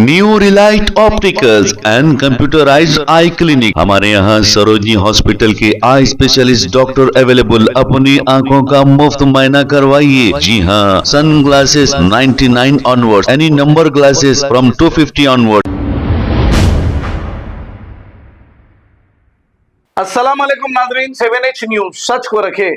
New Relight opticals and computerised I clinic. हमारे यहाँ Sarojini hospital के आई स्पेशलिस्ट डॉक्टर अवेलेबल। अपनी आंखों का मुफ्त मुआयना करवाइए। जी हाँ, sunglasses 99 onward, any number glasses from 250 onward. अस्सलाम वालेकुम नाज़रीन, 7H न्यूज सच को रखे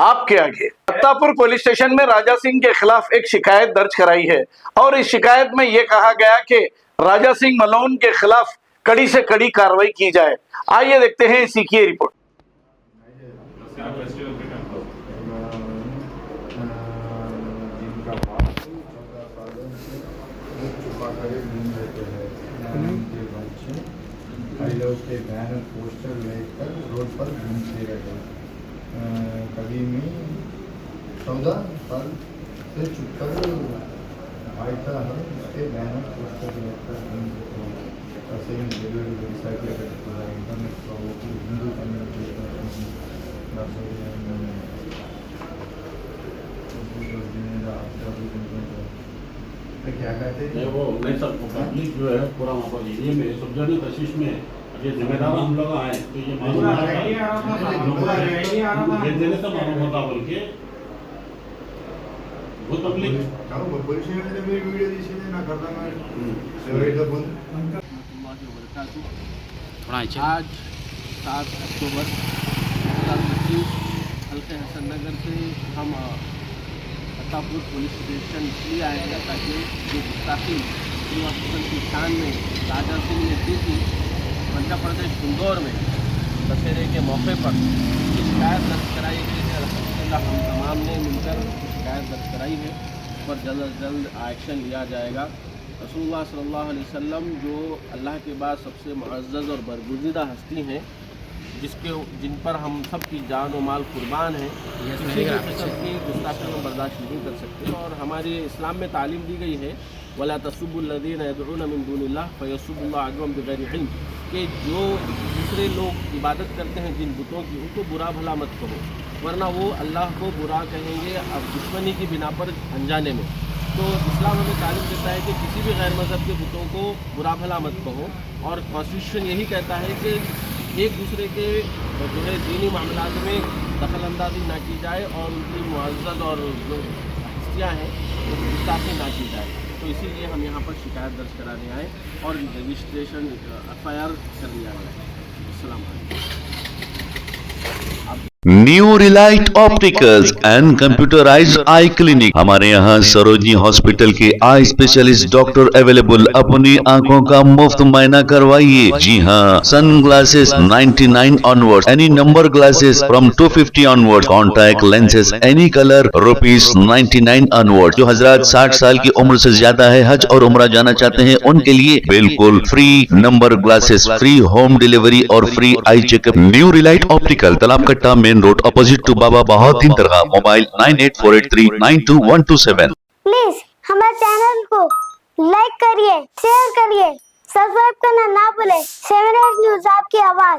आपके आगे। अत्तापुर पुलिस स्टेशन में राजा सिंह के खिलाफ एक शिकायत दर्ज कराई है और इस शिकायत में यह कहा गया कि राजा सिंह मलोन के खिलाफ कड़ी से कड़ी कार्रवाई की जाए। आइए देखते हैं इसी की रिपोर्ट। के बैनर पोस्टर लेकर रोड पर घूमते रहे। कभी में 14 साल से चुपकर आयता है, उसके बैनर पोस्टर लेकर घूमते थे। इंटरनेट हिंदू कम्युनिटी क्या कहते हैं वो नहीं सब पब्लिक जो है पूरा वहाँ पर एरिया में सब जगह कशिश में ये जिम्मेदार हम लोग आए तो ये मालूम देने से मालूम होता बोल के वो पब्लिक पुलिस ने मेरी वीडियो दी ना करता मैं आज 7 अक्टूबर 2025 हल्के हसन नगर से हम अत्तापुर पुलिस स्टेशन इसलिए आए हैं ताकि जो गुस्ताखी हसन की शान में राजा सिंह ने दी थी मध्य प्रदेश इंदौर में दशहरे के मौके पर शिकायत दर्ज कराई गई है। अलहम्दुलिल्लाह हम तमाम ने मिलकर शिकायत दर्ज कराई है पर जल्द अज जल्द एक्शन लिया जाएगा। रसूलुल्लाह सल्लल्लाहु अलैहि वसल्लम जो अल्लाह के बाद सबसे मुअज़्ज़ज़ और बरगुज़ीदा हस्ती हैं, जिन पर हम सब की जान और माल कुर्बान है, किसी भी किस्म की गुस्ताखी हम बर्दाश्त नहीं कर सकते। और हमारे इस्लाम में तालीम दी गई है वला तसुब्बुल्लज़ीना यदऊना मिन दुनिल्लाह फयसुब्बुल्लाह अदवन बिग़ैरि इल्म, कि जो दूसरे लोग इबादत करते हैं जिन बुतों की, उनको बुरा भला मत कहो वरना वो अल्लाह को बुरा कहेंगे अब दुश्मनी की बिना पर अनजाने में। तो इस्लाम हमें तालीम देता है कि किसी भी गैर मज़हब के बुतों को बुरा भला मत कहो और कॉन्स्टिट्यूशन यही कहता है कि एक दूसरे के जो है दीनी मामलात में दखल अंदाजी ना की जाए और उनकी मुअज़्ज़ज़ और जो हस्तियाँ हैं उनकी गुस्ताखी ना की जाए। तो इसीलिए हम यहाँ पर शिकायत दर्ज कराने आए और रजिस्ट्रेशन FIR कर लिया गया। अस्सलाम वालेकुम। New Relight opticals and computerised I clinic. हमारे यहाँ सरोजनी हॉस्पिटल के आई स्पेशलिस्ट डॉक्टर अवेलेबल। अपनी आंखों का मुफ्त मुआयना करवाइए। जी हाँ, sunglasses 99 onward, any number glasses from 250 onward, contact lenses any colour ₹99 onward. जो हजरात 60 साल की उम्र से ज्यादा है, हज और उम्रा जाना चाहते हैं, उनके लिए बिल्कुल free number glasses, free home delivery और free eye checkup. New relight optical, Talab Katta, main road, opposite to Baba Bahauddin Dargah. Mobile 9848392127। Please हमारे चैनल को लाइक करिए, शेयर करिए, सब्सक्राइब करना ना भूले। 7H न्यूज आपकी आवाज।